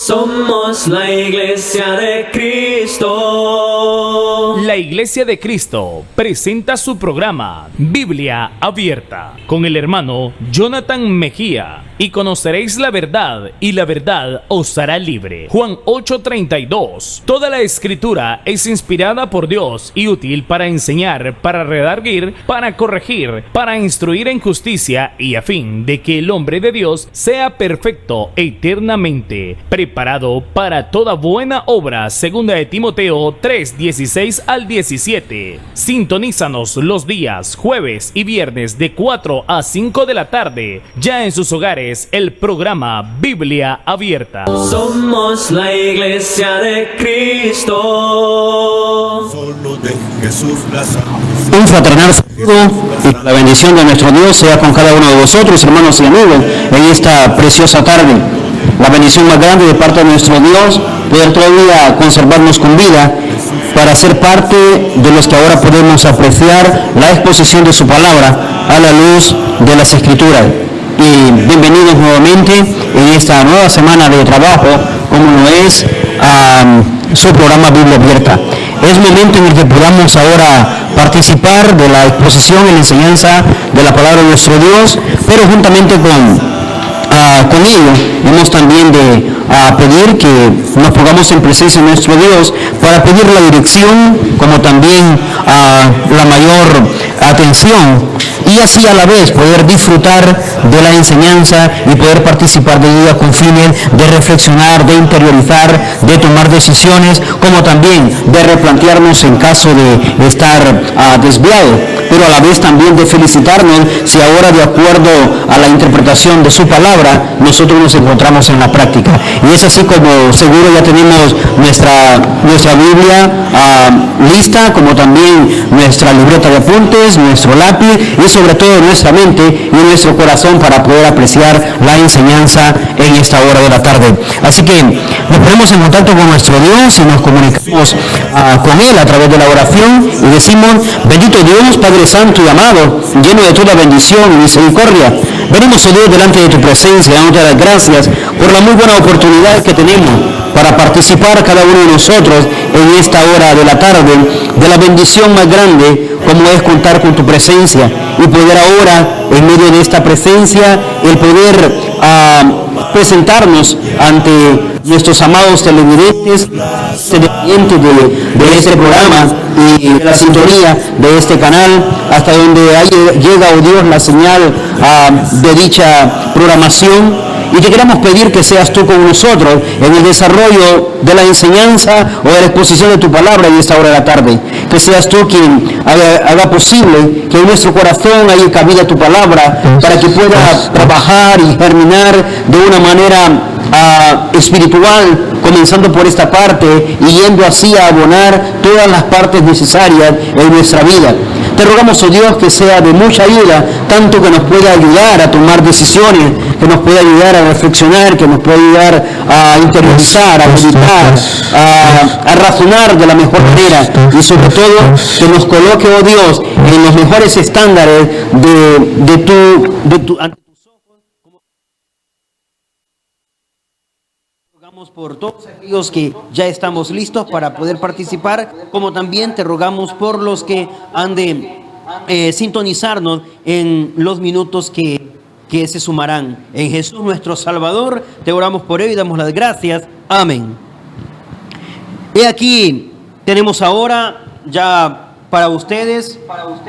Somos la Iglesia de Cristo. La Iglesia de Cristo presenta su programa Biblia Abierta con el hermano Jonathan Mejía. Y conoceréis la verdad, y la verdad os hará libre. Juan 8:32. Toda la escritura es inspirada por Dios y útil para enseñar, para redarguir, para corregir, para instruir en justicia, y a fin de que el hombre de Dios sea perfecto eternamente, preparado para toda buena obra. Segunda de Timoteo 3:16 al 17. Sintonízanos los días jueves y viernes de 4 a 5 de la tarde, ya en sus hogares, el programa Biblia Abierta. Somos la Iglesia de Cristo. Solo de Jesús la salvación. Un fraternal saludo y la bendición de nuestro Dios sea con cada uno de vosotros, hermanos y amigos, en esta preciosa tarde. La bendición más grande de parte de nuestro Dios, poder todavía conservarnos con vida para ser parte de los que ahora podemos apreciar la exposición de su palabra a la luz de las Escrituras. Y bienvenidos nuevamente en esta nueva semana de trabajo, como lo es su programa Biblia Abierta. Es momento en el que podamos ahora participar de la exposición y la enseñanza de la palabra de nuestro Dios, pero juntamente con ello hemos también de pedir que nos pongamos en presencia de nuestro Dios para pedir la dirección, como también la mayor atención, y así a la vez poder disfrutar de la enseñanza y poder participar de ella con fines de reflexionar, de interiorizar, de tomar decisiones, como también de replantearnos en caso de estar desviado, pero a la vez también de felicitarnos si ahora, de acuerdo a la interpretación de su palabra, nosotros nos encontramos en la práctica. Y es así como seguro ya tenemos nuestra Biblia lista, como también nuestra libreta de apuntes, nuestro lápiz y sobre todo nuestra mente y nuestro corazón para poder apreciar la enseñanza en esta hora de la tarde. Así que nos ponemos en contacto con nuestro Dios y nos comunicamos con Él a través de la oración y decimos: bendito Dios, Padre Santo y amado, lleno de toda bendición y misericordia, venimos, oh Dios, delante de tu presencia, dándote las gracias por la muy buena oportunidad que tenemos para participar cada uno de nosotros en esta hora de la tarde de la bendición más grande, como es contar con tu presencia y poder ahora, en medio de esta presencia, el poder presentarnos ante nuestros amados televidentes de este programa y de la sintonía de este canal, hasta donde llega, oh Dios, la señal de dicha programación. Y te queremos pedir que seas tú con nosotros en el desarrollo de la enseñanza o de la exposición de tu palabra en esta hora de la tarde. Que seas tú quien haga posible que en nuestro corazón haya cabida tu palabra para que pueda trabajar y germinar de una manera espiritual, comenzando por esta parte y yendo así a abonar todas las partes necesarias en nuestra vida. Te rogamos, oh Dios, que sea de mucha ayuda, tanto que nos pueda ayudar a tomar decisiones, que nos pueda ayudar a reflexionar, que nos pueda ayudar a interiorizar, a meditar, a razonar de la mejor manera, y sobre todo que nos coloque, oh Dios, en los mejores estándares de tu ante tus ojos. Rogamos por todos aquellos que ya estamos listos para poder participar, como también te rogamos por los que han de sintonizarnos en los minutos que se sumarán. En Jesús nuestro Salvador te oramos por ello y damos las gracias. Amén. He aquí, tenemos ahora ya para ustedes,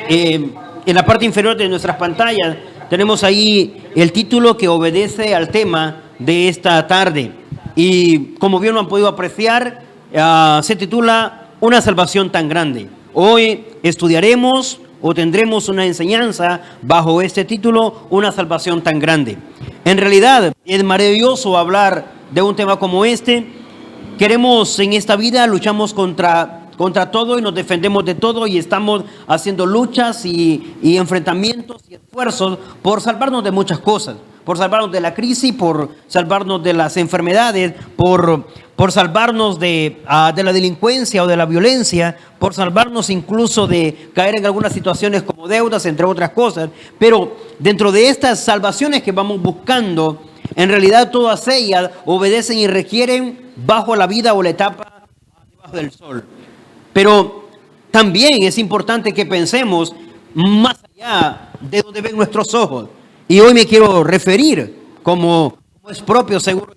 en la parte inferior de nuestras pantallas, tenemos ahí el título que obedece al tema de esta tarde. Y como bien lo han podido apreciar, se titula Una salvación tan grande. Hoy estudiaremos o tendremos una enseñanza bajo este título, Una salvación tan grande. En realidad es maravilloso hablar de un tema como este. Queremos en esta vida, luchamos contra todo y nos defendemos de todo y estamos haciendo luchas y enfrentamientos y esfuerzos por salvarnos de muchas cosas. Por salvarnos de la crisis, por salvarnos de las enfermedades, por salvarnos de la delincuencia o de la violencia, por salvarnos incluso de caer en algunas situaciones como deudas, entre otras cosas. Pero dentro de estas salvaciones que vamos buscando, En realidad todas ellas obedecen y requieren bajo la vida o la etapa debajo del sol. Pero también es importante que pensemos más allá de donde ven nuestros ojos. Y hoy me quiero referir, como es propio, seguro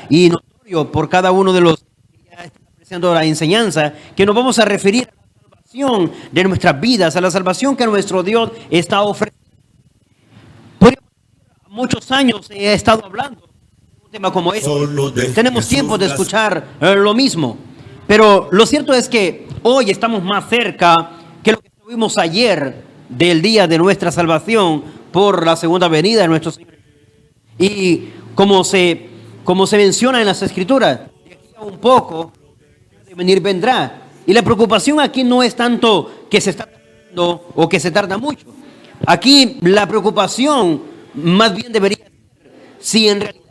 y notorio por cada uno de los que ya están apreciando la enseñanza, que nos vamos a referir a la salvación de nuestras vidas, a la salvación que nuestro Dios está ofreciendo. Por muchos años he estado hablando de un tema como este. Tenemos tiempo de escuchar lo mismo. Pero lo cierto es que hoy estamos más cerca que lo que estuvimos ayer del día de nuestra salvación por la segunda venida de nuestro Señor. Y como se menciona en las Escrituras, de aquí a un poco, de venir vendrá. Y la preocupación aquí no es tanto que se está tardando o que se tarda mucho. Aquí la preocupación más bien debería ser si en realidad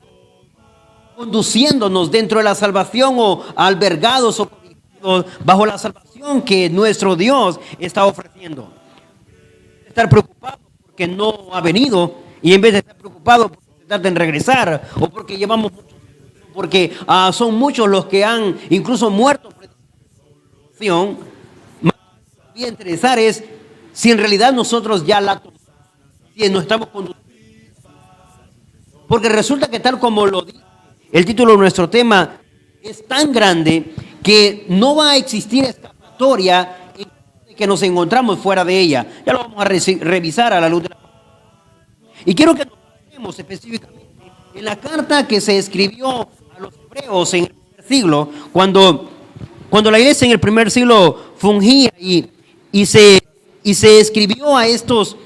conduciéndonos dentro de la salvación o albergados o bajo la salvación que nuestro Dios está ofreciendo. Estar preocupado porque no ha venido y en vez de estar preocupado porque se tarda en regresar o porque llevamos mucho tiempo, porque son muchos los que han incluso muerto por esta salvación, más que debería interesar es si en realidad nosotros ya la tomamos, si nos estamos conduciendo. Porque resulta que tal como lo dice el título de nuestro tema, es tan grande que no va a existir escapatoria en que nos encontramos fuera de ella. Ya lo vamos a revisar a la luz de la palabra. Y quiero que nos fijemos específicamente en la carta que se escribió a los hebreos en el primer siglo, cuando la iglesia en el primer siglo fungía y se escribió a estos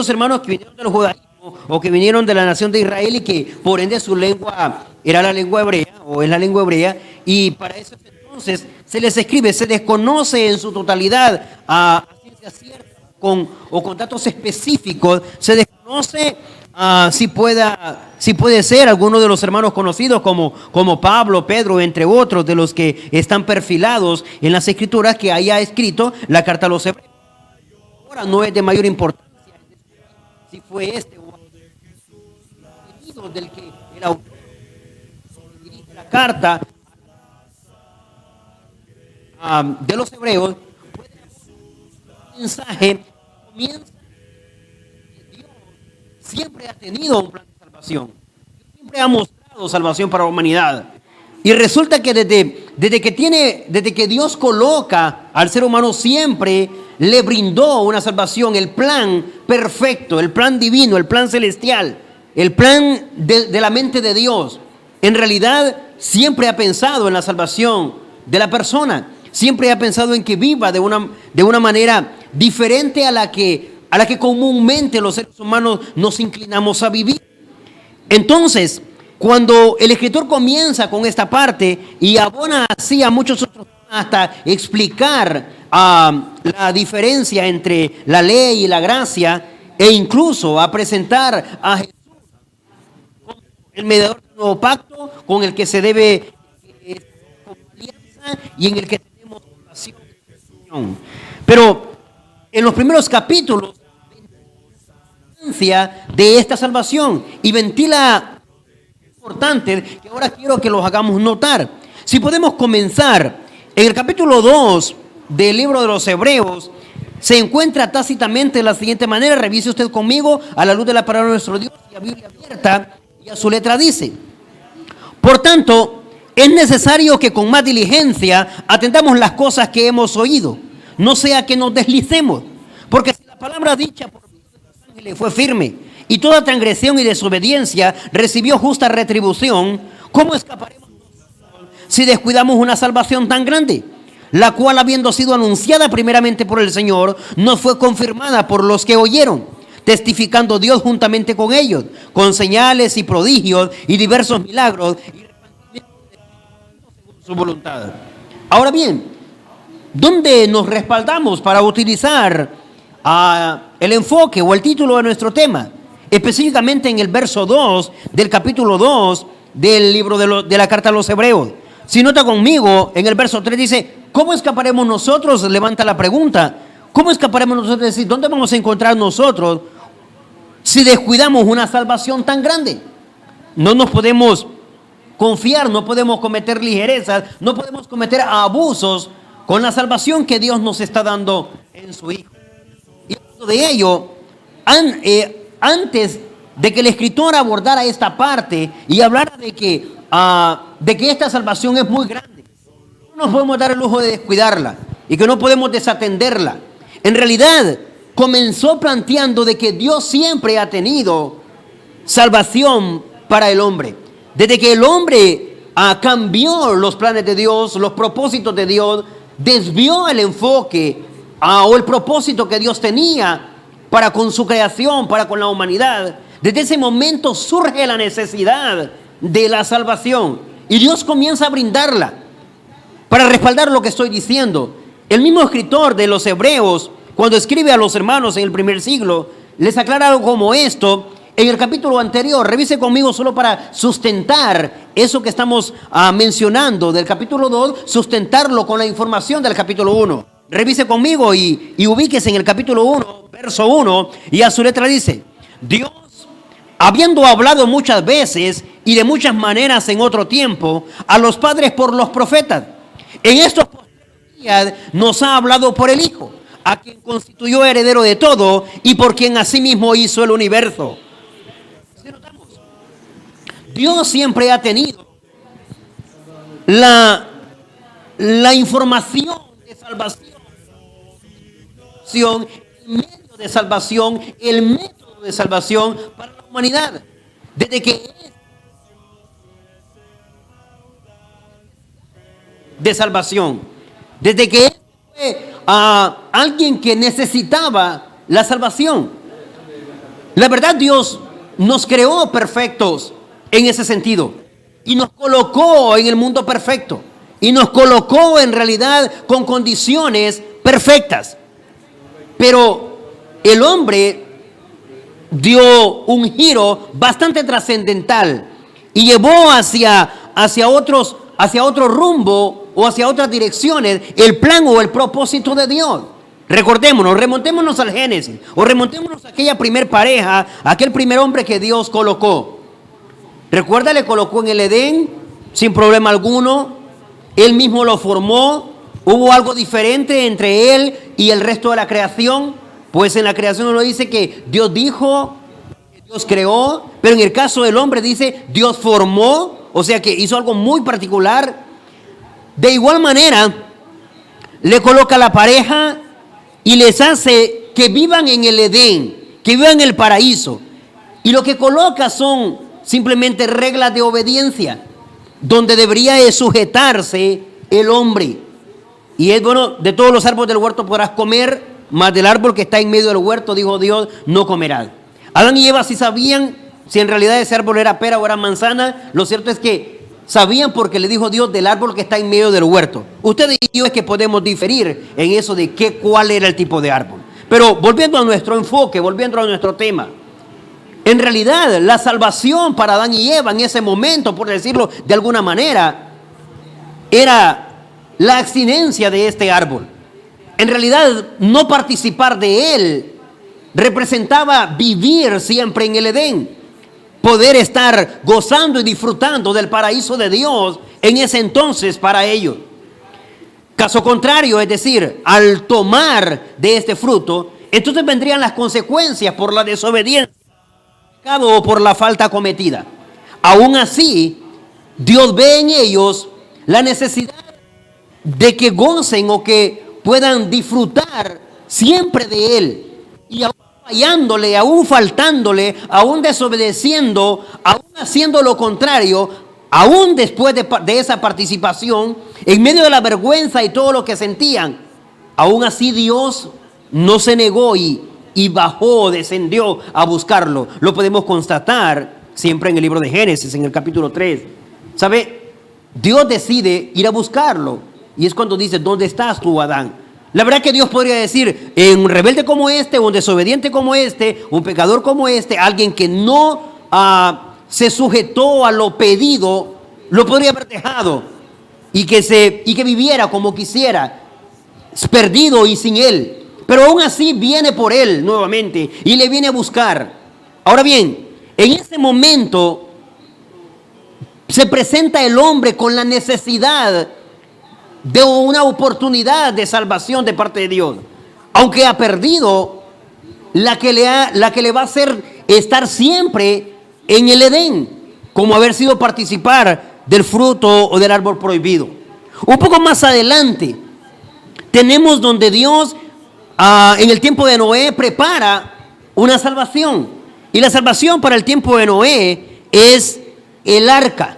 hermanos que vinieron del judaísmo o que vinieron de la nación de Israel y que por ende su lengua era la lengua hebrea o es la lengua hebrea, y para eso entonces se les escribe, se desconoce en su totalidad a ciencia cierta con datos específicos, se desconoce si puede ser alguno de los hermanos conocidos como Pablo, Pedro, entre otros de los que están perfilados en las Escrituras que haya escrito la carta a los hebreos. Ahora no es de mayor importancia si fue este o del que el autor dirige la carta de los hebreos, el mensaje comienza. Dios siempre ha tenido un plan de salvación, siempre ha mostrado salvación para la humanidad. Y resulta que desde que Dios coloca al ser humano siempre le brindó una salvación, el plan perfecto, el plan divino, el plan celestial, el plan de la mente de Dios. En realidad siempre ha pensado en la salvación de la persona, siempre ha pensado en que viva de una manera diferente a la que comúnmente los seres humanos nos inclinamos a vivir. Entonces, cuando el escritor comienza con esta parte y abona así a muchos otros hasta explicar la diferencia entre la ley y la gracia, e incluso a presentar a Jesús como el mediador del nuevo pacto con el que se debe como alianza y en el que tenemos salvación. Pero en los primeros capítulos de esta salvación y ventila importante que ahora quiero que los hagamos notar. Si podemos comenzar en el capítulo 2 del libro de los Hebreos, se encuentra tácitamente de la siguiente manera. Revise usted conmigo a la luz de la palabra de nuestro Dios y a Biblia abierta, y a su letra dice: por tanto, es necesario que con más diligencia atendamos las cosas que hemos oído, no sea que nos deslicemos, porque si la palabra dicha por los ángeles fue firme y toda transgresión y desobediencia recibió justa retribución, ¿cómo escaparemos si descuidamos una salvación tan grande? La cual, habiendo sido anunciada primeramente por el Señor, nos fue confirmada por los que oyeron, testificando Dios juntamente con ellos, con señales y prodigios y diversos milagros y repartimientos según su voluntad. Ahora bien, ¿dónde nos respaldamos para utilizar el enfoque o el título de nuestro tema? Específicamente en el verso 2 del capítulo 2 del libro de la carta a los Hebreos. Si nota conmigo, en el verso 3 dice: ¿cómo escaparemos nosotros? Levanta la pregunta. ¿Cómo escaparemos nosotros? Es decir, ¿dónde vamos a encontrar nosotros si descuidamos una salvación tan grande? no nos podemos confiar, no podemos cometer ligerezas, no podemos cometer abusos con la salvación que Dios nos está dando en su Hijo. Y hablando de ello, antes de que el escritor abordara esta parte y hablara de que esta salvación es muy grande, no nos podemos dar el lujo de descuidarla y que no podemos desatenderla. En realidad, comenzó planteando de que Dios siempre ha tenido salvación para el hombre. Desde que el hombre cambió los planes de Dios, los propósitos de Dios, desvió el enfoque o el propósito que Dios tenía para con su creación, para con la humanidad. Desde ese momento surge la necesidad de la salvación y Dios comienza a brindarla. Para respaldar lo que estoy diciendo, el mismo escritor de los Hebreos, cuando escribe a los hermanos en el primer siglo, les aclara algo como esto. En el capítulo anterior, revise conmigo solo para sustentar eso que estamos mencionando del capítulo 2, sustentarlo con la información del capítulo 1. Revise conmigo y ubíquese en el capítulo 1, verso 1, y a su letra dice: Dios, habiendo hablado muchas veces y de muchas maneras en otro tiempo a los padres por los profetas, en estos días nos ha hablado por el Hijo, a quien constituyó heredero de todo y por quien asimismo hizo el universo. Dios siempre ha tenido la información de salvación, el medio de salvación, el método de salvación para la humanidad. Desde que es de salvación, desde que fue alguien que necesitaba la salvación. La verdad, Dios nos creó perfectos en ese sentido y nos colocó en el mundo perfecto y nos colocó en realidad con condiciones perfectas, pero el hombre dio un giro bastante trascendental y llevó hacia otro rumbo o hacia otras direcciones el plan o el propósito de Dios. Remontémonos al Génesis, o remontémonos a aquella primer pareja, aquel primer hombre que Dios colocó. Recuerda, le colocó en el Edén sin problema alguno. Él mismo lo formó. Hubo algo diferente entre él y el resto de la creación. Pues en la creación uno dice que Dios dijo, que Dios creó. Pero en el caso del hombre dice Dios formó. O sea que hizo algo muy particular. De igual manera, le coloca la pareja y les hace que vivan en el Edén, que vivan en el paraíso. Y lo que coloca son simplemente reglas de obediencia, donde debería de sujetarse el hombre. Y es bueno, de todos los árboles del huerto podrás comer, mas del árbol que está en medio del huerto, dijo Dios, no comerás. Adán y Eva sí sabían si en realidad ese árbol era pera o era manzana. Lo cierto es que sabían porque le dijo Dios del árbol que está en medio del huerto. Ustedes y yo es que podemos diferir en eso de cuál era el tipo de árbol. Pero volviendo a nuestro enfoque, volviendo a nuestro tema, en realidad, la salvación para Adán y Eva en ese momento, por decirlo de alguna manera, era la abstinencia de este árbol. En realidad, no participar de él representaba vivir siempre en el Edén, poder estar gozando y disfrutando del paraíso de Dios en ese entonces para ellos. Caso contrario, es decir, al tomar de este fruto, entonces vendrían las consecuencias por la desobediencia o por la falta cometida. Aún así, Dios ve en ellos la necesidad de que gocen o que puedan disfrutar siempre de Él. Y aún fallándole, aún faltándole, aún desobedeciendo, aún haciendo lo contrario, aún después de esa participación, en medio de la vergüenza y todo lo que sentían, aún así Dios no se negó y bajó, descendió a buscarlo. Lo podemos constatar siempre en el libro de Génesis, en el capítulo 3. ¿Sabe? Dios decide ir a buscarlo. Y es cuando dice, ¿dónde estás tú, Adán? La verdad que Dios podría decir, un rebelde como este, un desobediente como este, un pecador como este, alguien que no se sujetó a lo pedido, lo podría haber dejado y que viviera como quisiera, perdido y sin Él. Pero aún así viene por él nuevamente y le viene a buscar. Ahora bien, en ese momento se presenta el hombre con la necesidad de una oportunidad de salvación de parte de Dios, aunque ha perdido la que le va a hacer estar siempre en el Edén, como haber sido participar del fruto o del árbol prohibido. Un poco más adelante tenemos donde Dios en el tiempo de Noé prepara una salvación, y la salvación para el tiempo de Noé es el arca,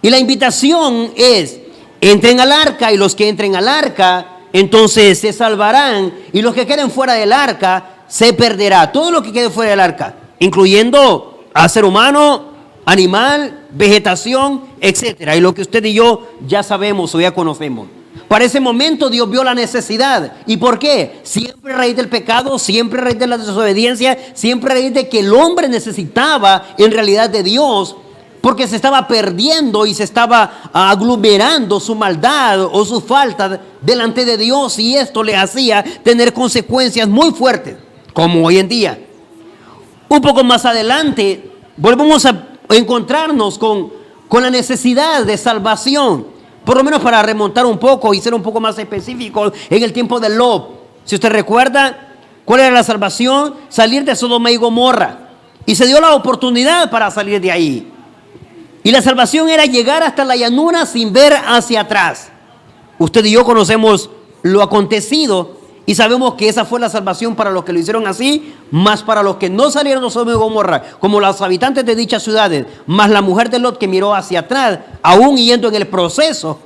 y la invitación es: entren al arca, y los que entren al arca entonces se salvarán, y los que queden fuera del arca se perderá. Todo lo que quede fuera del arca, incluyendo a ser humano, animal, vegetación, etcétera, y lo que usted y yo ya sabemos o ya conocemos. Para ese momento Dios vio la necesidad. ¿Y por qué? Siempre a raíz del pecado, siempre a raíz de la desobediencia, siempre a raíz de que el hombre necesitaba en realidad de Dios, porque se estaba perdiendo y se estaba aglomerando su maldad o su falta delante de Dios, y esto le hacía tener consecuencias muy fuertes, como hoy en día. Un poco más adelante volvemos a encontrarnos con la necesidad de salvación, por lo menos para remontar un poco y ser un poco más específicos, en el tiempo de Lot. Si usted recuerda, ¿cuál era la salvación? Salir de Sodoma y Gomorra, y se dio la oportunidad para salir de ahí. Y la salvación era llegar hasta la llanura sin ver hacia atrás. Usted y yo conocemos lo acontecido y sabemos que esa fue la salvación para los que lo hicieron así, más para los que no salieron de Sodoma y Gomorra, como los habitantes de dichas ciudades, más la mujer de Lot que miró hacia atrás, aún yendo en el proceso.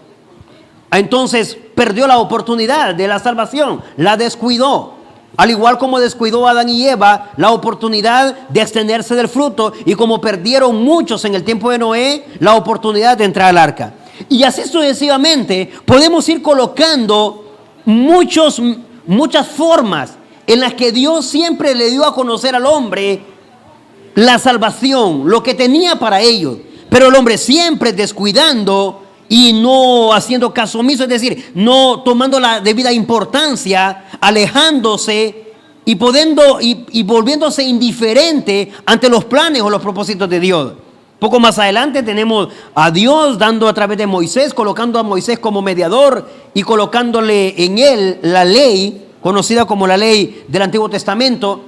Entonces perdió la oportunidad de la salvación, la descuidó. Al igual como descuidó a Adán y Eva la oportunidad de abstenerse del fruto, y como perdieron muchos en el tiempo de Noé la oportunidad de entrar al arca. Y así sucesivamente podemos ir colocando muchas formas en las que Dios siempre le dio a conocer al hombre la salvación, lo que tenía para ellos, pero el hombre siempre descuidando y no haciendo caso omiso, es decir, no tomando la debida importancia, alejándose y volviéndose indiferente ante los planes o los propósitos de Dios. Poco más adelante tenemos a Dios dando a través de Moisés, colocando a Moisés como mediador y colocándole en él la ley, conocida como la ley del Antiguo Testamento,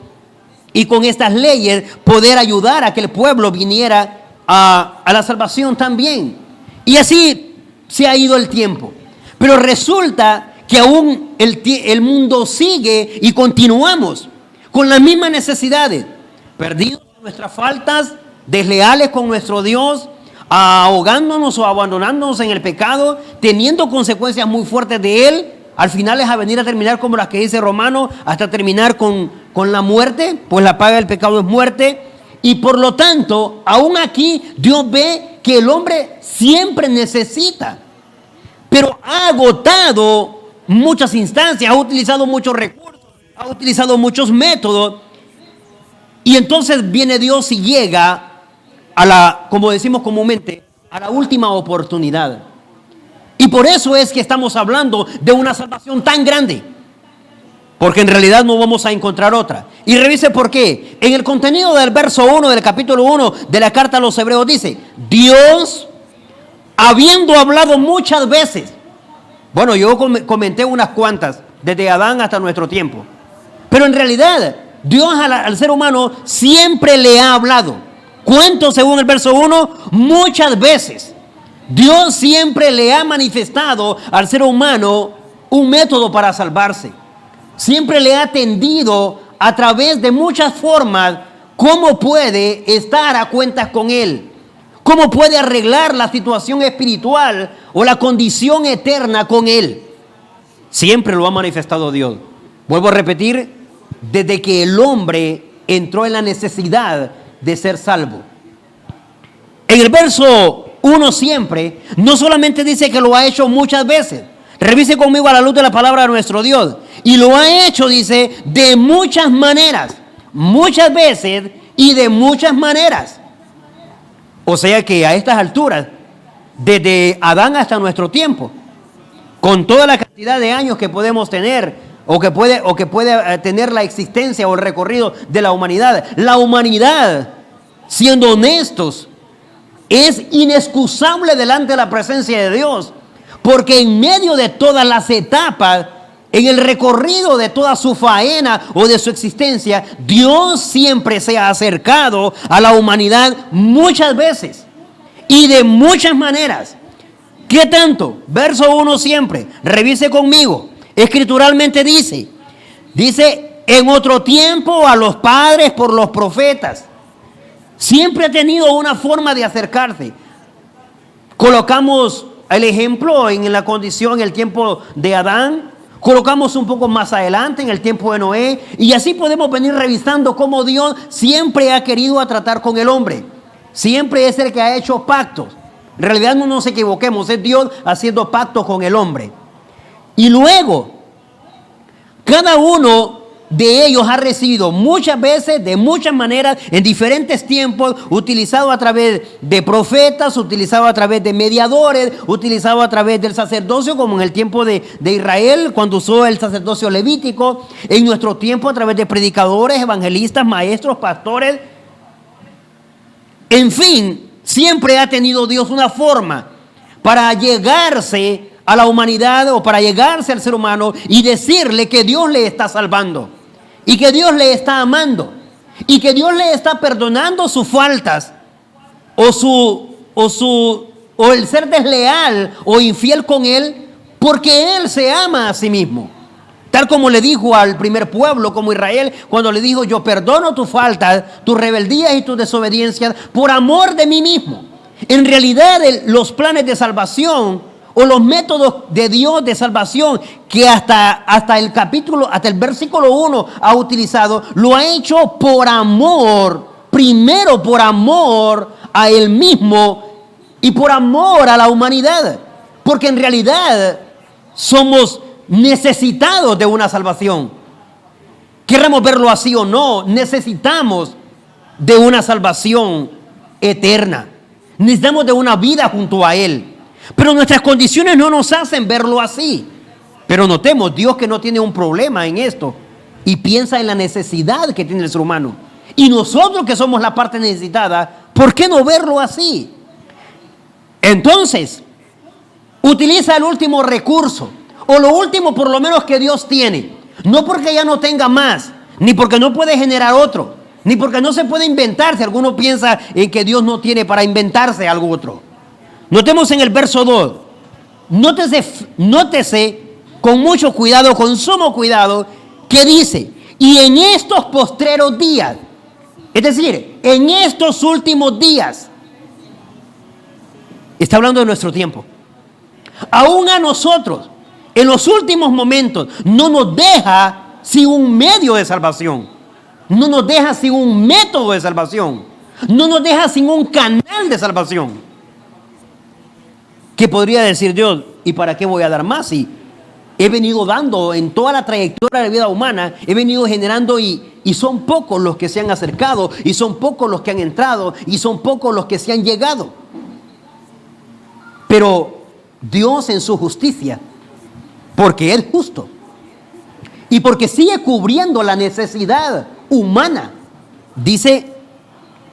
y con estas leyes poder ayudar a que el pueblo viniera a la salvación también. Y así se ha ido el tiempo. Pero resulta que aún el mundo sigue y continuamos con las mismas necesidades, perdidos en nuestras faltas, desleales con nuestro Dios, ahogándonos o abandonándonos en el pecado, teniendo consecuencias muy fuertes de él. Al final es a venir a terminar como las que dice Romano, hasta terminar con la muerte, pues la paga del pecado es muerte. Y por lo tanto, aún aquí Dios ve que el hombre siempre necesita, pero ha agotado muchas instancias, ha utilizado muchos recursos, ha utilizado muchos métodos, y entonces viene Dios y llega como decimos comúnmente, a la última oportunidad. Y por eso es que estamos hablando de una salvación tan grande, porque en realidad no vamos a encontrar otra. Y revise por qué. En el contenido del verso 1 del capítulo 1 de la carta a los Hebreos dice: Dios, habiendo hablado muchas veces. Bueno, yo comenté unas cuantas, desde Adán hasta nuestro tiempo. Pero en realidad, Dios al ser humano siempre le ha hablado. ¿Cuánto según el verso 1? Muchas veces. Dios siempre le ha manifestado al ser humano un método para salvarse. Siempre le ha tendido a través de muchas formas cómo puede estar a cuentas con él, cómo puede arreglar la situación espiritual o la condición eterna con él. Siempre lo ha manifestado Dios. Vuelvo a repetir, desde que el hombre entró en la necesidad de ser salvo. En el verso 1 siempre, no solamente dice que lo ha hecho muchas veces. Revise conmigo a la luz de la palabra de nuestro Dios. Y lo ha hecho, dice, de muchas maneras, muchas veces y de muchas maneras. O sea que a estas alturas, desde Adán hasta nuestro tiempo, con toda la cantidad de años que podemos tener, o que puede tener la existencia o el recorrido de la humanidad, siendo honestos, es inexcusable delante de la presencia de Dios, porque en medio de todas las etapas, en el recorrido de toda su faena o de su existencia, Dios siempre se ha acercado a la humanidad muchas veces y de muchas maneras. ¿Qué tanto? Verso 1 siempre, revise conmigo, escrituralmente dice, en otro tiempo a los padres por los profetas. Siempre ha tenido una forma de acercarse. Colocamos el ejemplo en la condición, en el tiempo de Adán. Colocamos un poco más adelante en el tiempo de Noé. Y así podemos venir revisando cómo Dios siempre ha querido tratar con el hombre. Siempre es el que ha hecho pactos. En realidad no nos equivoquemos, es Dios haciendo pactos con el hombre. Y luego, cada uno de ellos ha recibido muchas veces, de muchas maneras, en diferentes tiempos, utilizado a través de profetas, utilizado a través de mediadores, utilizado a través del sacerdocio, como en el tiempo de Israel, cuando usó el sacerdocio levítico, en nuestro tiempo a través de predicadores, evangelistas, maestros, pastores. En fin, siempre ha tenido Dios una forma para llegarse a la humanidad o para llegarse al ser humano y decirle que Dios le está salvando y que Dios le está amando y que Dios le está perdonando sus faltas o el ser desleal o infiel con él, porque él se ama a sí mismo. Tal como le dijo al primer pueblo, como Israel, cuando le dijo: yo perdono tus faltas, tus rebeldías y tus desobediencias por amor de mí mismo. En realidad, los planes de salvación o los métodos de Dios de salvación que hasta el versículo 1 ha utilizado, lo ha hecho por amor, primero por amor a Él mismo y por amor a la humanidad. Porque en realidad somos necesitados de una salvación. Querramos verlo así o no, necesitamos de una salvación eterna. Necesitamos de una vida junto a Él. Pero nuestras condiciones no nos hacen verlo así. Pero notemos, Dios que no tiene un problema en esto y piensa en la necesidad que tiene el ser humano. Y nosotros que somos la parte necesitada, ¿por qué no verlo así? Entonces, utiliza el último recurso, o lo último por lo menos que Dios tiene. No porque ya no tenga más, ni porque no puede generar otro, ni porque no se puede inventar, si alguno piensa en que Dios no tiene para inventarse algo otro. Notemos en el verso 2, nótese con mucho cuidado, con sumo cuidado, que dice: y en estos postreros días, es decir, en estos últimos días, está hablando de nuestro tiempo, aún a nosotros, en los últimos momentos, no nos deja sin un medio de salvación, no nos deja sin un método de salvación, no nos deja sin un canal de salvación. ¿Qué podría decir Dios? ¿Y para qué voy a dar más? Si he venido dando en toda la trayectoria de la vida humana, he venido generando y son pocos los que se han acercado, y son pocos los que han entrado, y son pocos los que se han llegado. Pero Dios en su justicia, porque es justo y porque sigue cubriendo la necesidad humana, dice: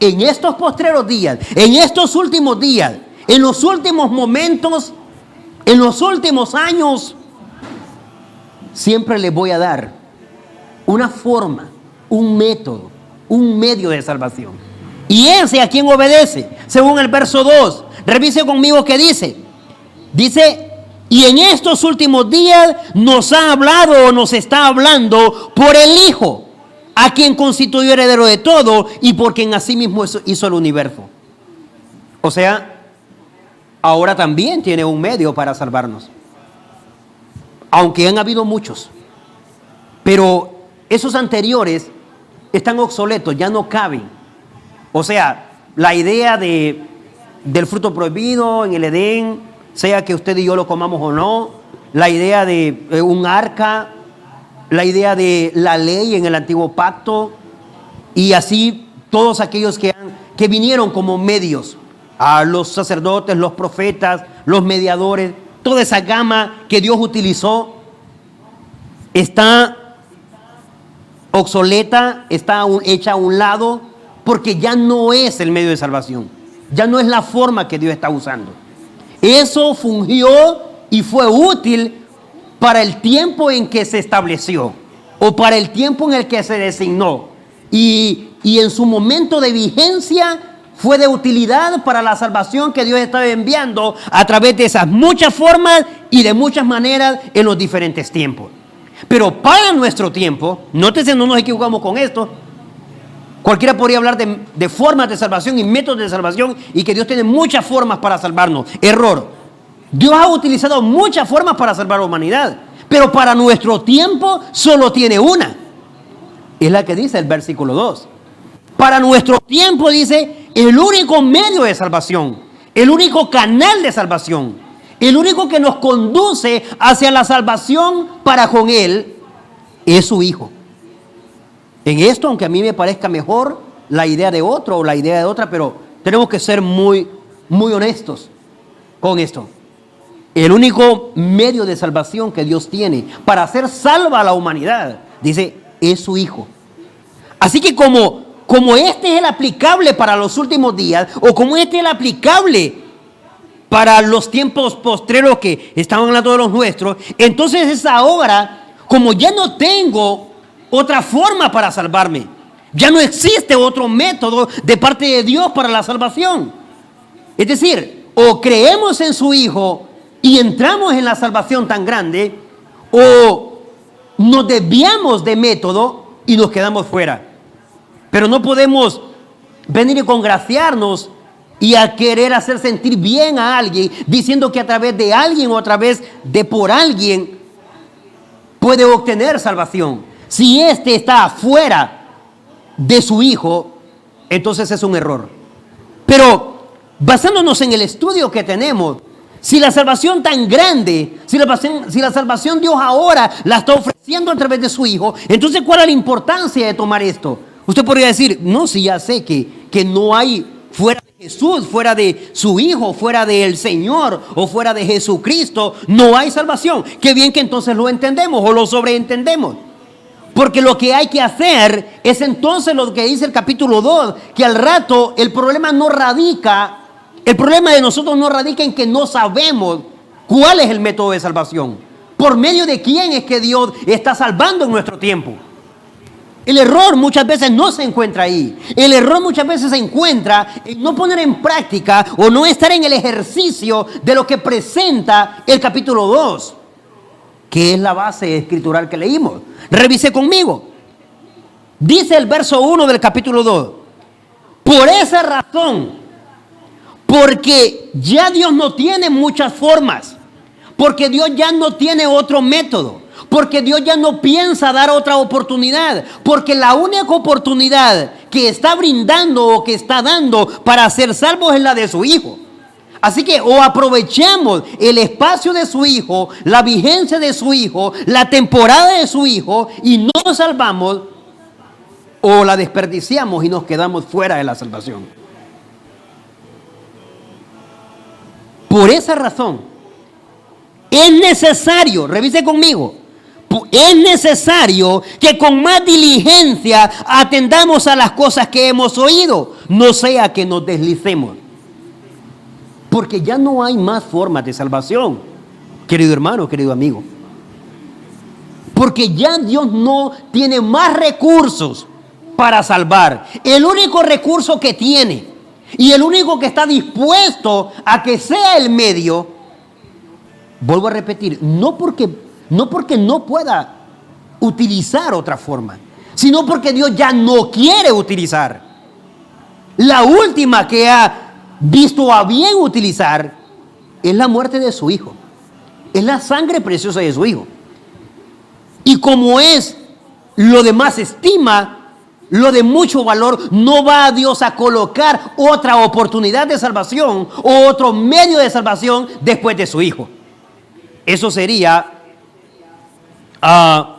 en estos postreros días, en estos últimos días, en los últimos momentos, en los últimos años, siempre les voy a dar una forma, un método, un medio de salvación. Y ese a quien obedece, según el verso 2. Revise conmigo qué dice. Dice: y en estos últimos días nos ha hablado o nos está hablando por el Hijo, a quien constituyó heredero de todo y por quien asimismo hizo el universo. O sea, ahora también tiene un medio para salvarnos. Aunque han habido muchos. Pero esos anteriores están obsoletos, ya no caben. O sea, la idea del fruto prohibido en el Edén, sea que usted y yo lo comamos o no, la idea de un arca, la idea de la ley en el antiguo pacto, y así todos aquellos que vinieron como medios, a los sacerdotes, los profetas, los mediadores, toda esa gama que Dios utilizó está obsoleta, está hecha a un lado, porque ya no es el medio de salvación. Ya no es la forma que Dios está usando. Eso fungió y fue útil para el tiempo en que se estableció o para el tiempo en el que se designó. Y en su momento de vigencia fue de utilidad para la salvación que Dios estaba enviando a través de esas muchas formas y de muchas maneras en los diferentes tiempos. Pero para nuestro tiempo, nótese, no nos equivocamos con esto. Cualquiera podría hablar de formas de salvación y métodos de salvación y que Dios tiene muchas formas para salvarnos. Error. Dios ha utilizado muchas formas para salvar a la humanidad, pero para nuestro tiempo solo tiene una. Es la que dice el versículo 2. Para nuestro tiempo dice el único medio de salvación, el único canal de salvación, el único que nos conduce hacia la salvación para con Él es su Hijo. En esto, aunque a mí me parezca mejor la idea de otro o la idea de otra, pero tenemos que ser muy honestos con esto. El único medio de salvación que Dios tiene para hacer salva a la humanidad, dice, es su Hijo. Así que como este es el aplicable para los últimos días, o como este es el aplicable para los tiempos postreros que estaban hablando de los nuestros, entonces es ahora, como ya no tengo otra forma para salvarme, ya no existe otro método de parte de Dios para la salvación. Es decir, o creemos en su Hijo y entramos en la salvación tan grande, o nos desviamos de método y nos quedamos fuera. Pero no podemos venir y congraciarnos y a querer hacer sentir bien a alguien, diciendo que a través de alguien o a través de por alguien puede obtener salvación. Si éste está fuera de su Hijo, entonces es un error. Pero basándonos en el estudio que tenemos, si la salvación tan grande, si la salvación Dios ahora la está ofreciendo a través de su Hijo, entonces ¿cuál es la importancia de tomar esto? Usted podría decir, no, si ya sé que no hay fuera de Jesús, fuera de su Hijo, fuera del Señor o fuera de Jesucristo, no hay salvación. Qué bien que entonces lo entendemos o lo sobreentendemos. Porque lo que hay que hacer es entonces lo que dice el capítulo 2, que al rato el problema de nosotros no radica en que no sabemos cuál es el método de salvación. ¿Por medio de quién es que Dios está salvando en nuestro tiempo? El error muchas veces no se encuentra ahí. El error muchas veces se encuentra en no poner en práctica o no estar en el ejercicio de lo que presenta el capítulo 2, que es la base escritural que leímos. Revise conmigo. Dice el verso 1 del capítulo 2. Por esa razón, porque ya Dios no tiene muchas formas, porque Dios ya no tiene otro método, porque Dios ya no piensa dar otra oportunidad, porque la única oportunidad que está brindando o que está dando para ser salvos es la de su Hijo. Así que o aprovechamos el espacio de su Hijo, la vigencia de su Hijo, la temporada de su Hijo y no nos salvamos, o la desperdiciamos y nos quedamos fuera de la salvación. Por esa razón, es necesario, revise conmigo, es necesario que con más diligencia atendamos a las cosas que hemos oído, no sea que nos deslicemos. Porque ya no hay más formas de salvación, querido hermano, querido amigo. Porque ya Dios no tiene más recursos para salvar. El único recurso que tiene y el único que está dispuesto a que sea el medio, vuelvo a repetir, no porque no pueda utilizar otra forma, sino porque Dios ya no quiere utilizar. La última que ha visto a bien utilizar es la muerte de su Hijo, es la sangre preciosa de su Hijo. Y como es lo de más estima, lo de mucho valor, no va a Dios a colocar otra oportunidad de salvación o otro medio de salvación después de su Hijo. Eso sería a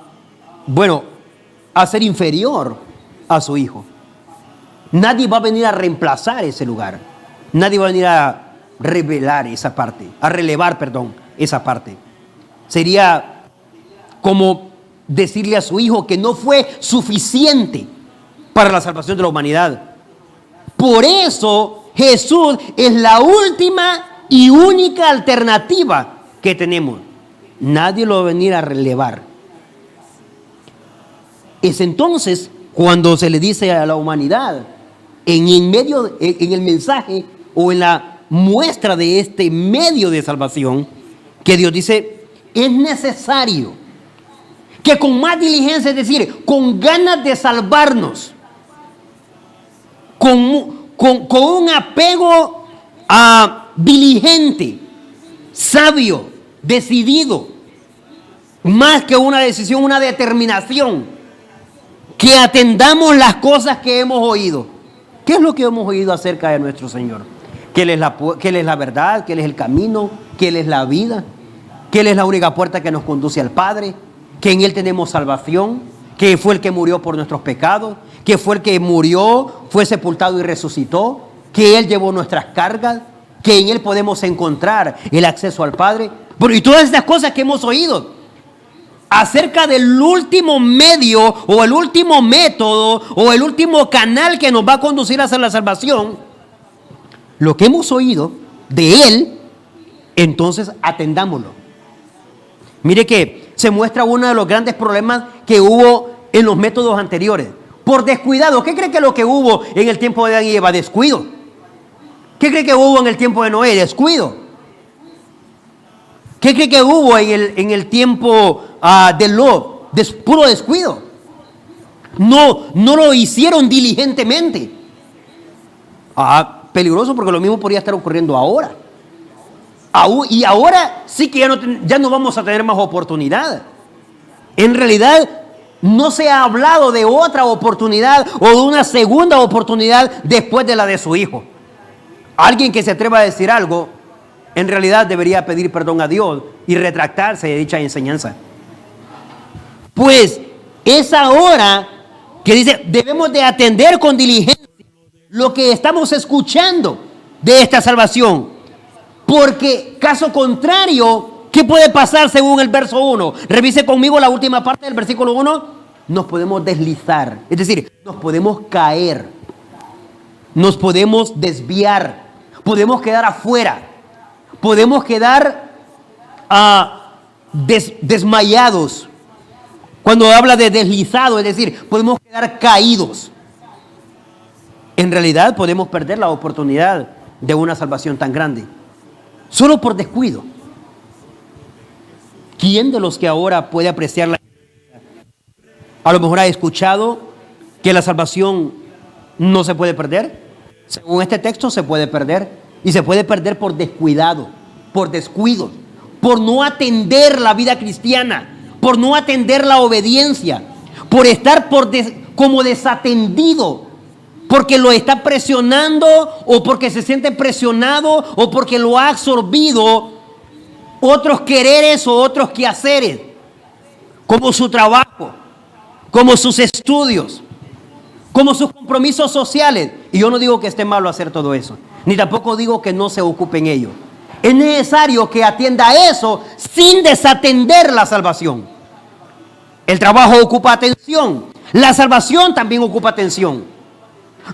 ser inferior a su Hijo. Nadie va a venir a reemplazar ese lugar. Nadie va a venir a relevar esa parte. Esa parte. Sería como decirle a su Hijo que no fue suficiente para la salvación de la humanidad. Por eso Jesús es la última y única alternativa que tenemos. Nadie lo va a venir a relevar. Es entonces cuando se le dice a la humanidad, en el mensaje o en la muestra de este medio de salvación, que Dios dice, es necesario que con más diligencia, es decir, con ganas de salvarnos, con un apego diligente, sabio, decidido, más que una decisión, una determinación, que atendamos las cosas que hemos oído. ¿Qué es lo que hemos oído acerca de nuestro Señor? Que Él es la verdad, que Él es el camino, que Él es la vida, que Él es la única puerta que nos conduce al Padre, que en Él tenemos salvación, que fue el que murió por nuestros pecados, que fue el que murió, fue sepultado y resucitó, que Él llevó nuestras cargas, que en Él podemos encontrar el acceso al Padre. Y todas estas cosas que hemos oído acerca del último medio o el último método o el último canal que nos va a conducir hacia la salvación, lo que hemos oído de Él, entonces atendámoslo. Mire que se muestra uno de los grandes problemas que hubo en los métodos anteriores. Por descuidado. ¿Qué cree que lo que hubo en el tiempo de Adán y Eva? Descuido. ¿Qué cree que hubo en el tiempo de Noé? Descuido. ¿Qué cree que hubo en el tiempo de Lot? Puro descuido. No lo hicieron diligentemente. Peligroso, porque lo mismo podría estar ocurriendo ahora. Y ahora sí que ya no vamos a tener más oportunidad. En realidad no se ha hablado de otra oportunidad o de una segunda oportunidad después de la de su hijo. Alguien que se atreva a decir algo, en realidad debería pedir perdón a Dios y retractarse de dicha enseñanza. Pues es ahora que dice, debemos de atender con diligencia lo que estamos escuchando de esta salvación. Porque caso contrario, ¿qué puede pasar según el verso 1? Revise conmigo la última parte del versículo 1. Nos podemos deslizar, es decir, nos podemos caer, nos podemos desviar, podemos quedar afuera, podemos quedar desmayados. Cuando habla de deslizado, es decir, podemos quedar caídos. En realidad podemos perder la oportunidad de una salvación tan grande, solo por descuido. ¿Quién de los que ahora puede apreciar la a lo mejor ha escuchado que la salvación no se puede perder? Según este texto se puede perder, y se puede perder por descuidado, por descuido, por no atender la vida cristiana, por no atender la obediencia, por estar como desatendido, porque lo está presionando o porque se siente presionado o porque lo ha absorbido otros quereres o otros quehaceres, como su trabajo, como sus estudios, como sus compromisos sociales. Y yo no digo que esté malo hacer todo eso, ni tampoco digo que no se ocupe en ello. Es necesario que atienda a eso sin desatender la salvación. El trabajo ocupa atención, la salvación también ocupa atención.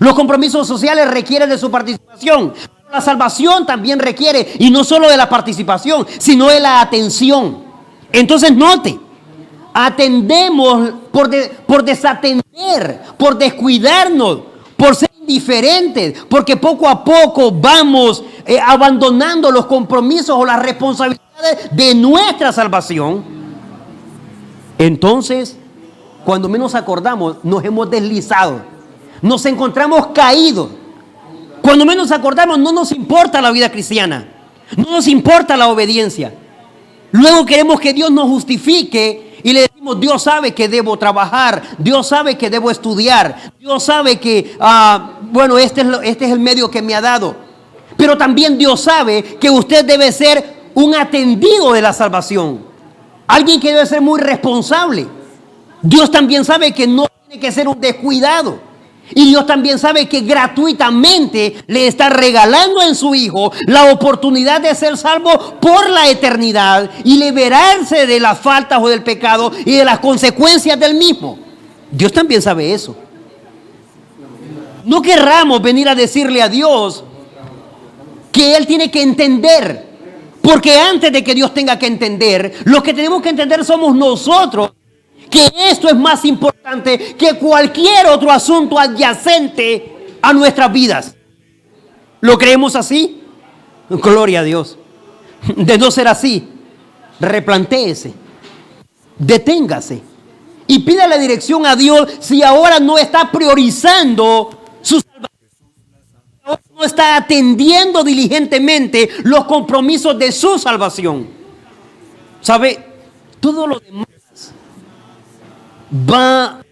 Los compromisos sociales requieren de su participación. La salvación también requiere, y no solo de la participación, sino de la atención. Entonces note, atendemos por desatender, por descuidarnos, por ser indiferentes, porque poco a poco vamos abandonando los compromisos o las responsabilidades de nuestra salvación. Entonces, cuando menos acordamos, nos hemos deslizado, nos encontramos caídos. Cuando menos acordamos, no nos importa la vida cristiana, no nos importa la obediencia. Luego queremos que Dios nos justifique y le decimos, Dios sabe que debo trabajar, Dios sabe que debo estudiar, Dios sabe que, este es el medio que me ha dado. Pero también Dios sabe que usted debe ser un atendido de la salvación, alguien que debe ser muy responsable. Dios también sabe que no tiene que ser un descuidado. Y Dios también sabe que gratuitamente le está regalando en su Hijo la oportunidad de ser salvo por la eternidad y liberarse de las faltas o del pecado y de las consecuencias del mismo. Dios también sabe eso. No querramos venir a decirle a Dios, que Él tiene que entender. Porque antes de que Dios tenga que entender, lo que tenemos que entender somos nosotros. Que esto es más importante que cualquier otro asunto adyacente a nuestras vidas. ¿Lo creemos así? Gloria a Dios. De no ser así, replantéese, deténgase y pídale dirección a Dios si ahora no está priorizando su salvación, no está atendiendo diligentemente los compromisos de su salvación. ¿Sabe? Todo lo demás va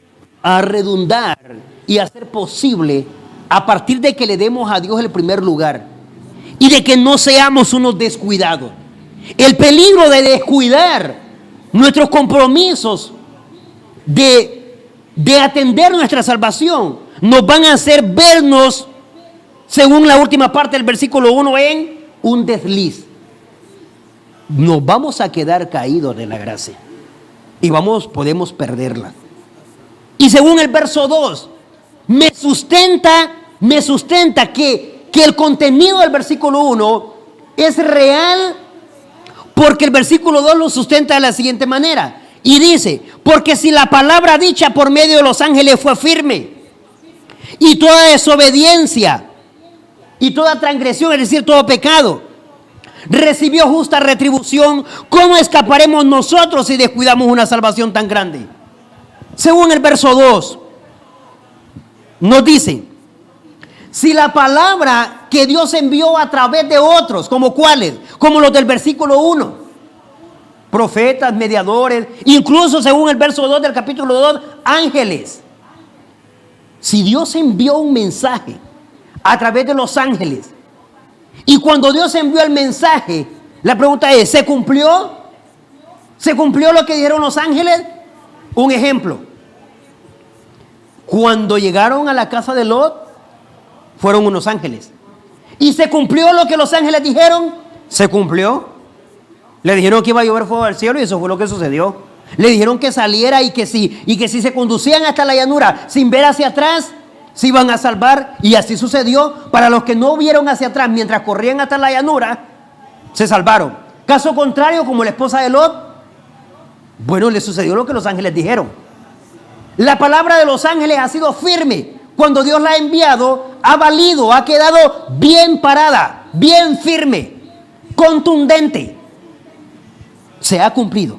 a redundar y a ser posible a partir de que le demos a Dios el primer lugar y de que no seamos unos descuidados. El peligro de descuidar nuestros compromisos de atender nuestra salvación nos van a hacer vernos, según la última parte del versículo 1, en un desliz. Nos vamos a quedar caídos de la gracia y podemos perderla. Y según el verso 2, me sustenta que el contenido del versículo 1 es real, porque el versículo 2 lo sustenta de la siguiente manera. Y dice, porque si la palabra dicha por medio de los ángeles fue firme, y toda desobediencia, y toda transgresión, es decir, todo pecado, recibió justa retribución, ¿cómo escaparemos nosotros si descuidamos una salvación tan grande? Según el verso 2, nos dice, si la palabra que Dios envió a través de otros, ¿como cuáles? Como los del versículo 1, profetas, mediadores, incluso según el verso 2 del capítulo 2, ángeles. Si Dios envió un mensaje a través de los ángeles, y cuando Dios envió el mensaje, la pregunta es, ¿se cumplió? ¿Se cumplió lo que dijeron los ángeles? Un ejemplo. Cuando llegaron a la casa de Lot, fueron unos ángeles. ¿Y se cumplió lo que los ángeles dijeron? Se cumplió. Le dijeron que iba a llover fuego del cielo y eso fue lo que sucedió. Le dijeron que saliera y que si se conducían hasta la llanura sin ver hacia atrás, se iban a salvar. Y así sucedió. Para los que no vieron hacia atrás mientras corrían hasta la llanura, se salvaron. Caso contrario, como la esposa de Lot, bueno, le sucedió lo que los ángeles dijeron. La palabra de los ángeles ha sido firme. Cuando Dios la ha enviado, ha valido, ha quedado bien parada, bien firme, contundente. Se ha cumplido.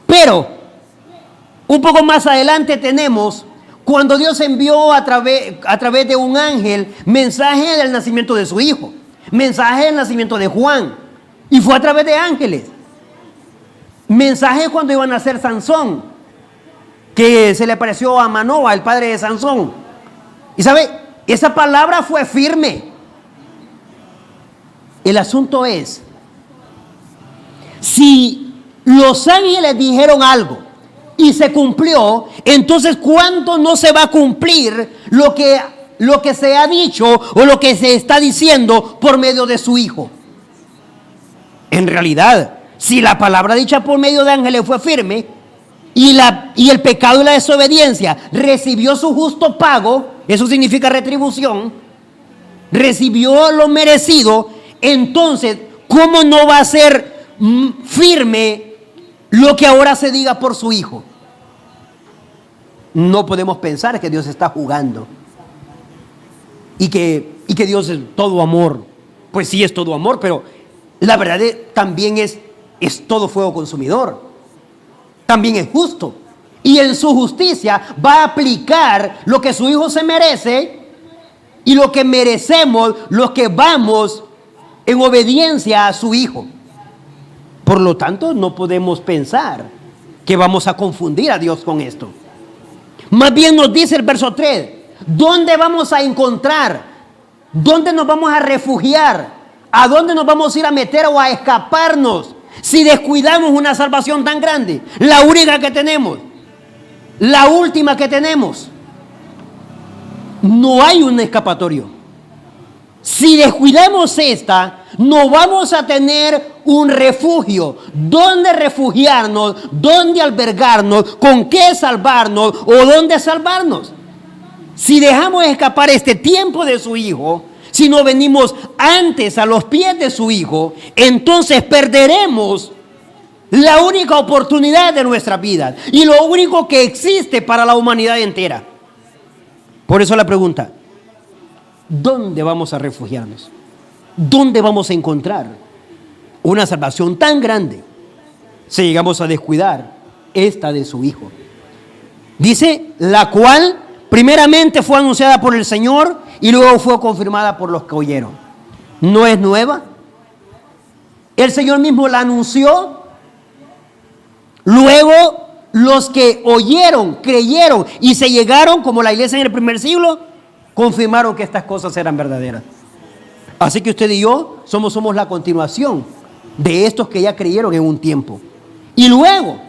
Pero, un poco más adelante tenemos, cuando Dios envió a través de un ángel, mensaje del nacimiento de su hijo, mensaje del nacimiento de Juan, y fue a través de ángeles. Mensaje cuando iba a nacer Sansón, que se le apareció a Manoa, el padre de Sansón. Y sabe, esa palabra fue firme. El asunto es, si los ángeles dijeron algo y se cumplió, entonces ¿cuándo no se va a cumplir lo que se ha dicho o lo que se está diciendo por medio de su hijo? En realidad, si la palabra dicha por medio de ángeles fue firme, y el pecado y la desobediencia recibió su justo pago, eso significa retribución, recibió lo merecido, entonces, ¿cómo no va a ser firme lo que ahora se diga por su hijo? No podemos pensar que Dios está jugando y que Dios es todo amor. Pues sí es todo amor, pero la verdad también es todo fuego consumidor. También es justo. Y en su justicia va a aplicar lo que su hijo se merece y lo que merecemos los que vamos en obediencia a su hijo. Por lo tanto, no podemos pensar que vamos a confundir a Dios con esto. Más bien nos dice el verso 3, ¿dónde vamos a encontrar? ¿Dónde nos vamos a refugiar? ¿A dónde nos vamos a ir a meter o a escaparnos si descuidamos una salvación tan grande? La única que tenemos, la última que tenemos. No hay un escapatorio. Si descuidamos esta, no vamos a tener un refugio. ¿Dónde refugiarnos? ¿Dónde albergarnos? ¿Con qué salvarnos? ¿O dónde salvarnos? Si dejamos escapar este tiempo de su hijo, si no venimos antes a los pies de su Hijo, entonces perderemos la única oportunidad de nuestra vida y lo único que existe para la humanidad entera. Por eso la pregunta, ¿dónde vamos a refugiarnos? ¿Dónde vamos a encontrar una salvación tan grande si llegamos a descuidar esta de su Hijo? Dice, la cual primeramente fue anunciada por el Señor y luego fue confirmada por los que oyeron. ¿No es nueva? El Señor mismo la anunció. Luego los que oyeron, creyeron y se llegaron, como la iglesia en el primer siglo, confirmaron que estas cosas eran verdaderas. Así que usted y yo somos la continuación de estos que ya creyeron en un tiempo. Y luego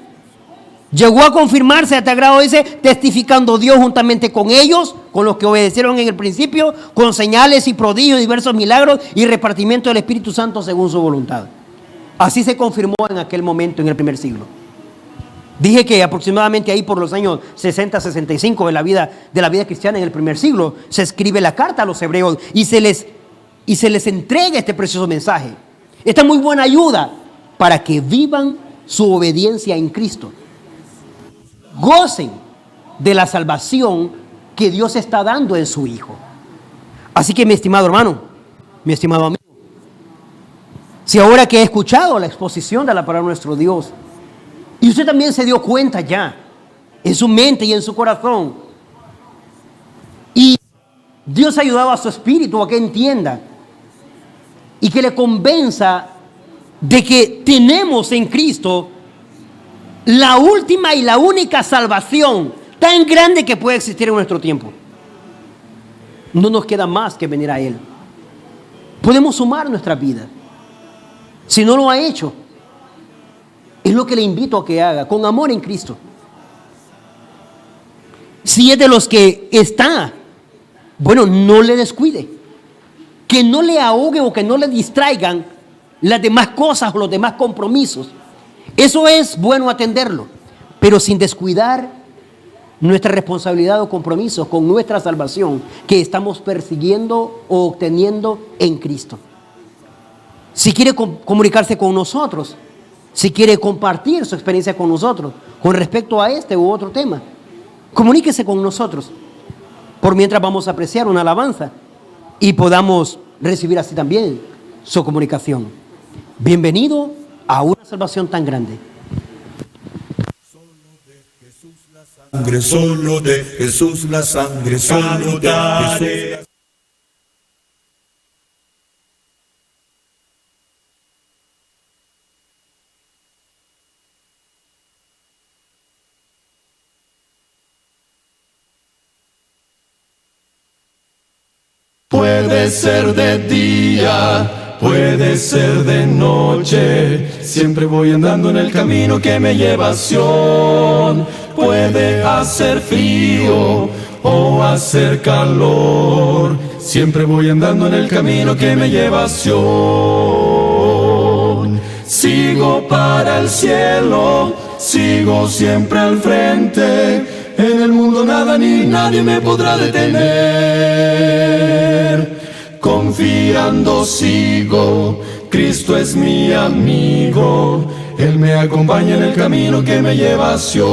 llegó a confirmarse a tal grado, dice, testificando Dios juntamente con ellos, con los que obedecieron en el principio, con señales y prodigios, diversos milagros y repartimiento del Espíritu Santo según su voluntad. Así se confirmó en aquel momento, en el primer siglo. Dije que aproximadamente ahí por los años 60-65 de la vida cristiana en el primer siglo, se escribe la carta a los hebreos y se les entrega este precioso mensaje. Esta muy buena ayuda para que vivan su obediencia en Cristo. Gocen de la salvación que Dios está dando en su Hijo. Así que mi estimado hermano, mi estimado amigo, si ahora que he escuchado la exposición de la palabra de nuestro Dios, y usted también se dio cuenta ya, en su mente y en su corazón, y Dios ha ayudado a su espíritu a que entienda y que le convenza de que tenemos en Cristo la última y la única salvación tan grande que puede existir en nuestro tiempo. No nos queda más que venir a Él. Podemos sumar nuestra vida. Si no lo ha hecho, es lo que le invito a que haga, con amor en Cristo. Si es de los que está, bueno, no le descuide. Que no le ahogue o que no le distraigan las demás cosas o los demás compromisos. Eso es bueno atenderlo, pero sin descuidar nuestra responsabilidad o compromiso con nuestra salvación que estamos persiguiendo o obteniendo en Cristo. Si quiere comunicarse con nosotros, si quiere compartir su experiencia con nosotros con respecto a este u otro tema, comuníquese con nosotros. Por mientras vamos a apreciar una alabanza y podamos recibir así también su comunicación. Bienvenido a una salvación tan grande. Solo de Jesús la sangre, solo de Jesús la Puede ser de día, puede ser de noche, siempre voy andando en el camino que me lleva a Sion. Puede hacer frío o hacer calor, siempre voy andando en el camino que me lleva a Sion. Sigo para el cielo, sigo siempre al frente. En el mundo nada ni nadie me podrá detener. Confiando sigo, Cristo es mi amigo. Él me acompaña en el camino que me lleva a Sion.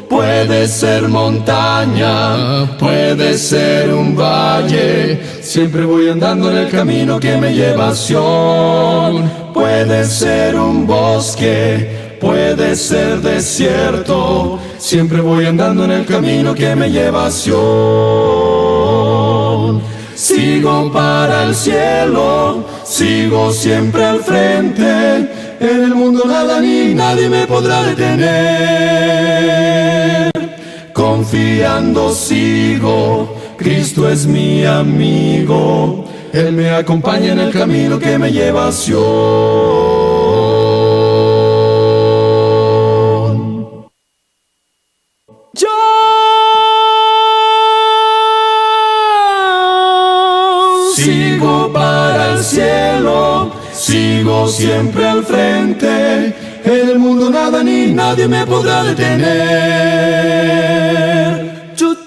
Puede ser montaña, puede ser un valle, siempre voy andando en el camino que me lleva a Sion. Puede ser un bosque, puede ser desierto, siempre voy andando en el camino que me lleva a Sion. Sigo para el cielo, sigo siempre al frente, en el mundo nada ni nadie me podrá detener. Confiando sigo, Cristo es mi amigo, Él me acompaña en el camino que me lleva a Sion. Sigo para el cielo, sigo siempre al frente, en el mundo nada ni nadie me podrá detener.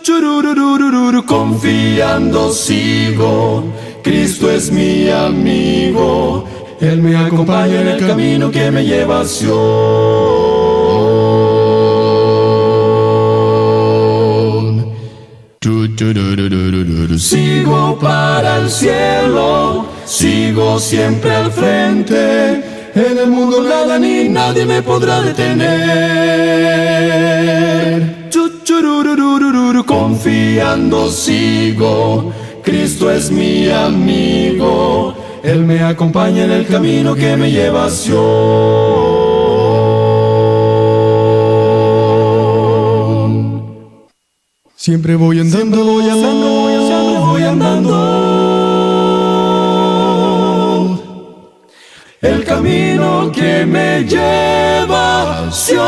Chuchurururururu, confiando sigo, Cristo es mi amigo, Él me acompaña en el camino que me lleva a Sion. Chuchurururururu, sigo para el cielo, sigo siempre al frente, en el mundo nada ni nadie me podrá detener. Chuchurururururu, confiando sigo, Cristo es mi amigo, Él me acompaña en el camino que me lleva a Sion. Siempre voy andando, voy andando. El camino que me lleva a Sion.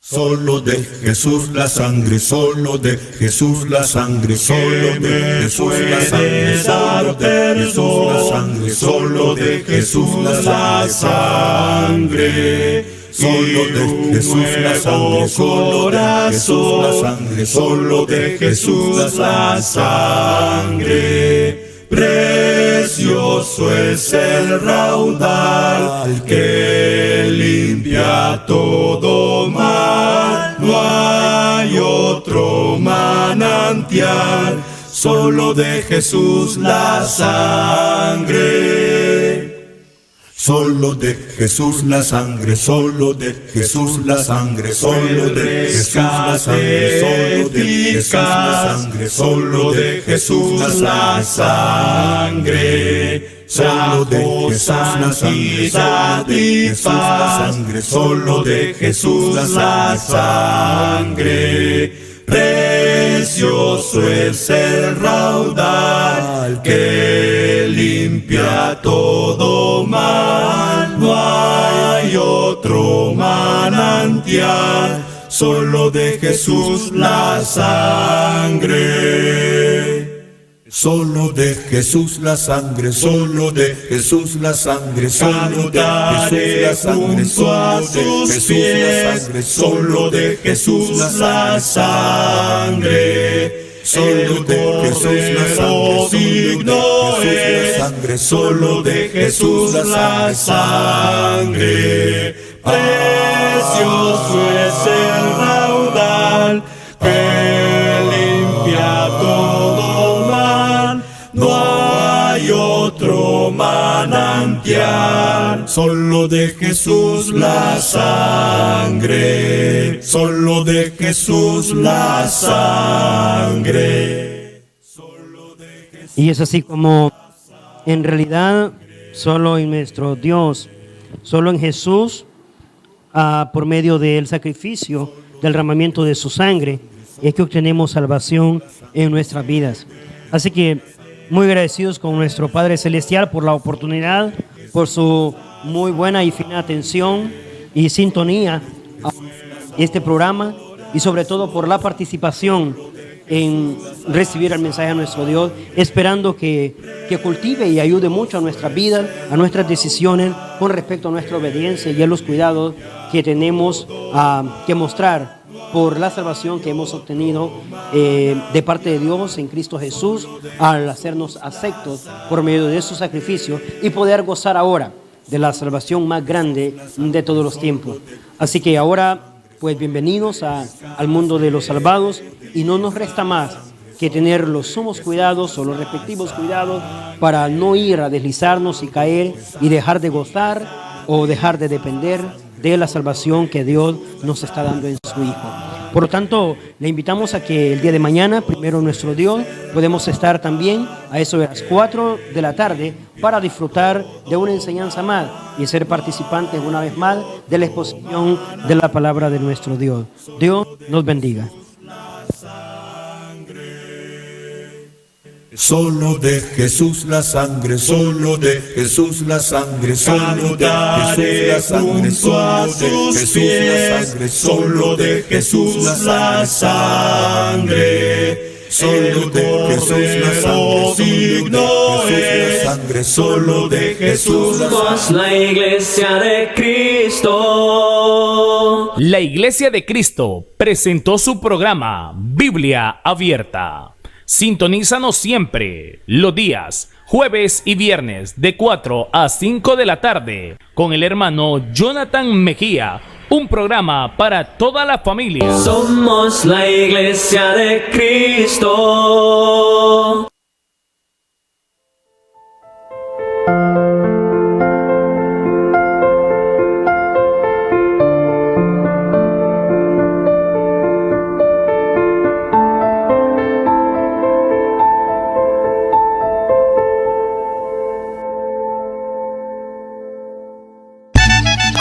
Solo de Jesús la sangre, solo de Jesús la sangre, solo de Jesús la sangre, solo de Jesús la sangre, solo de Jesús la sangre, solo de Jesús la sangre, solo de Jesús la sangre, solo de Jesús la sangre. Precioso es el raudal que limpia todo mal. No hay otro manantial, solo de Jesús la sangre. Solo de Jesús la sangre, solo de Jesús la sangre, solo de Jesús la sangre, solo de Jesús la sangre, solo de Jesús la sangre, solo de Jesús la sangre, solo de Jesús la sangre. Precioso es el raudal que limpia todo mal. No hay otro manantial, solo de Jesús la sangre. Solo de Jesús la sangre, solo de Jesús la sangre, solo de Jesús la sangre, solo de Jesús la sangre, solo de Jesús la sangre, solo de Jesús la sangre. Precioso es el raudal que limpia todo mal. No hay otro manantial, solo de Jesús la sangre, solo de Jesús la sangre. Y es así como en realidad solo en nuestro Dios, solo en Jesús, por medio del sacrificio, del derramamiento de su sangre, es que obtenemos salvación en nuestras vidas. Así que muy agradecidos con nuestro Padre Celestial por la oportunidad, por su muy buena y fina atención y sintonía a este programa, y sobre todo por la participación en recibir el mensaje de nuestro Dios, esperando que cultive y ayude mucho a nuestras vidas, a nuestras decisiones con respecto a nuestra obediencia y a los cuidados que tenemos que mostrar por la salvación que hemos obtenido de parte de Dios en Cristo Jesús, al hacernos aceptos por medio de su sacrificio y poder gozar ahora de la salvación más grande de todos los tiempos. Así que ahora, pues bienvenidos al mundo de los salvados, y no nos resta más que tener los sumos cuidados o los respectivos cuidados para no ir a deslizarnos y caer y dejar de gozar o dejar de depender de la salvación que Dios nos está dando en su Hijo. Por lo tanto, le invitamos a que el día de mañana, primero nuestro Dios, podemos estar también a eso de las 4 de la tarde para disfrutar de una enseñanza más y ser participantes una vez más de la exposición de la palabra de nuestro Dios. Dios nos bendiga. Solo de Jesús la sangre, solo de Jesús la sangre, solo de Jesús la sangre, solo de Jesús la sangre, solo de Jesús la sangre. Solo de Jesús la sangre, solo de Jesús la sangre, solo de Jesús la Somos sangre. la iglesia de Cristo. La Iglesia de Cristo presentó su programa Biblia Abierta. Sintonízanos siempre, los días, jueves y viernes, de 4 a 5 de la tarde, con el hermano Jonathan Mejía, un programa para toda la familia. Somos la iglesia de Cristo.